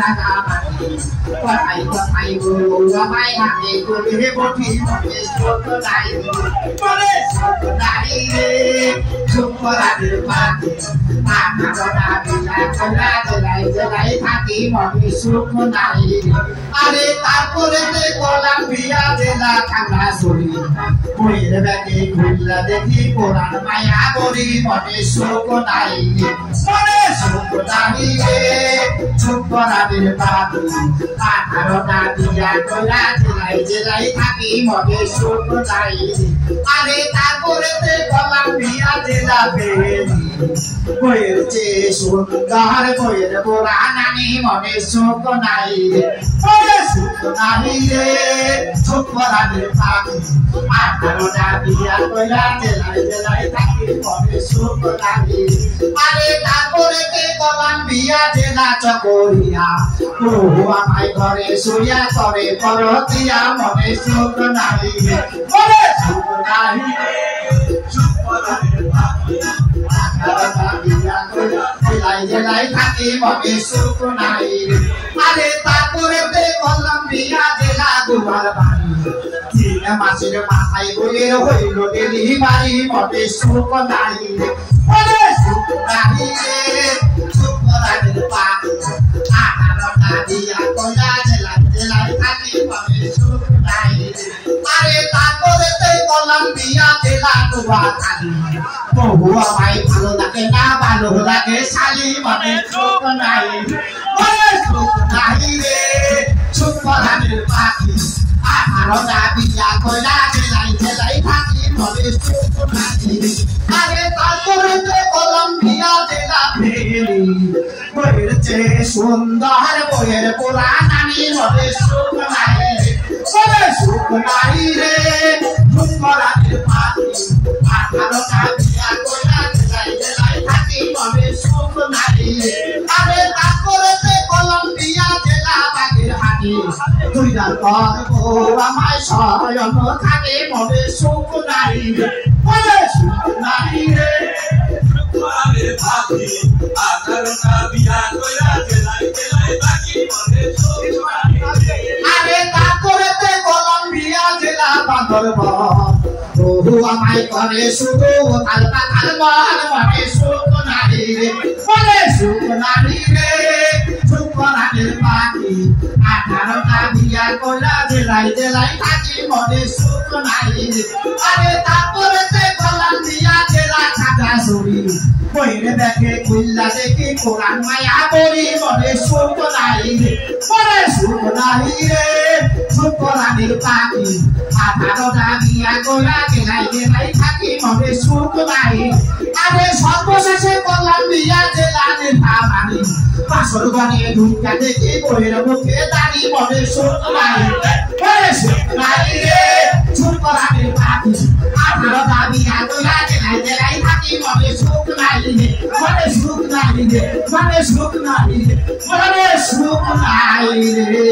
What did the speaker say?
রাজা কথাই কথাই বলুয়া মাই হাতে করে বটি মনে শোক নাই মনে শোক নাই রে সুপরাদের পাখি আকারনা বিলা কলা জেলাই থাকি মনে শোক নাই আরে তারপরে কলাম্বিয়া জেলা খাগড়াছড়ি বইয়ের ব্যাগে খুললা দেখি কোরআন মায়া করি মনে শোক নাই মনে শোক নাই রে সুপরাদের পাখি আকারনা বিলা কলা জেলাই থাকি মনে শোক নাই আরে তারপরে কলাম্বিয়া জেলা বেরি বইয়ের চেয়ে সুন্দর বইয়ের বোরা নানি মনে শোক নাই মনে শোক নাই রে সুপরাদের পাখি আকারনা বিলা কলা জেলাই থাকি মনে শোক নাই আরে তারপরে কলাম্বিয়া জেলা চকরিয়া প্রভু আমায় ঘরে শুইয়া করে পরতিয়া মনে শোক নাই মনে শোক নাই সুপরাদের পাখি আকারনা বিলা কলা জেলাই থাকি মনে শোক নাই আরে তারপরে কলাম্বিয়া জেলা দুবার বাড়ি 3 মাসের মাথায় বইয়ের হইল ডেলিভারি মনে শোক নাই মনে শোক নাই রে সুপরাদের পাখি আকারনা বিলা কলা জেলাই থাকি মনে শোক নাই আরে তারপরে কলাম্বিয়া জেলা দুবার খালি বহু আমায় ভালো লাগে না ভালো লাগে শালি মনে শোক নাই মনে শোক নাই রে সুপরাদের পাখি আকারনা বিলা কলা জেলাই থাকি মনে শোক নাই আরে তারপরে কলাম্বিয়া জেলা ফেরি বইয়ের চেয়ে সুন্দর বইয়ের পোড়া নানি মনে শোক নাই মনে শোক নাই রে সুপরাদের পাখি আকারনা বিলা কলা জেলাই থাকি মনে শোক নাই আরে তারপরে কলাম্বিয়া জেলা বাগেরহাটি 2 রাত পর আমায় শয়ন থাকে মনে শোক নাই মনে শোক নাই রে সুপরাদের পাখি আকারনা বিলা কলা জেলাই থাকি মনে শোক নাই আরে তারপরে কলাম্বিয়া জেলা বান্দরবান প্রভু আমায় করে শুধু কাল মনে শোক নাই রে মনে শোক নাই রে সুপরাদের পাখি আকারনা বিলা কলা জেলাই থাকি মনে শোক নাই আরে তারপরে কলাম্বিয়া জেলা খাগড়াছড়ি বইরে দেখে খুললা দেখি কোরআন মায়া করি মনে শোক নাই মনে শোক নাই রে সুপরাদের পাখি আকারনা বিলা কলা জেলাই থাকি মনে শোক নাই আরে সর্বশেষে কলাম্বিয়া জেলা নেতাবাড়ি পাশর গনে ঢুকা দেখি বইয়ের মুখে দাঁড়ি মনে শোক নাই মনে শোক নাই রে সুপরাদের পাখি আকারনা বিলা কলা জেলাই থাকি মনে শোক নাই মনে শোক নাই রে মনে শোক নাই রে মনে শোক নাই রে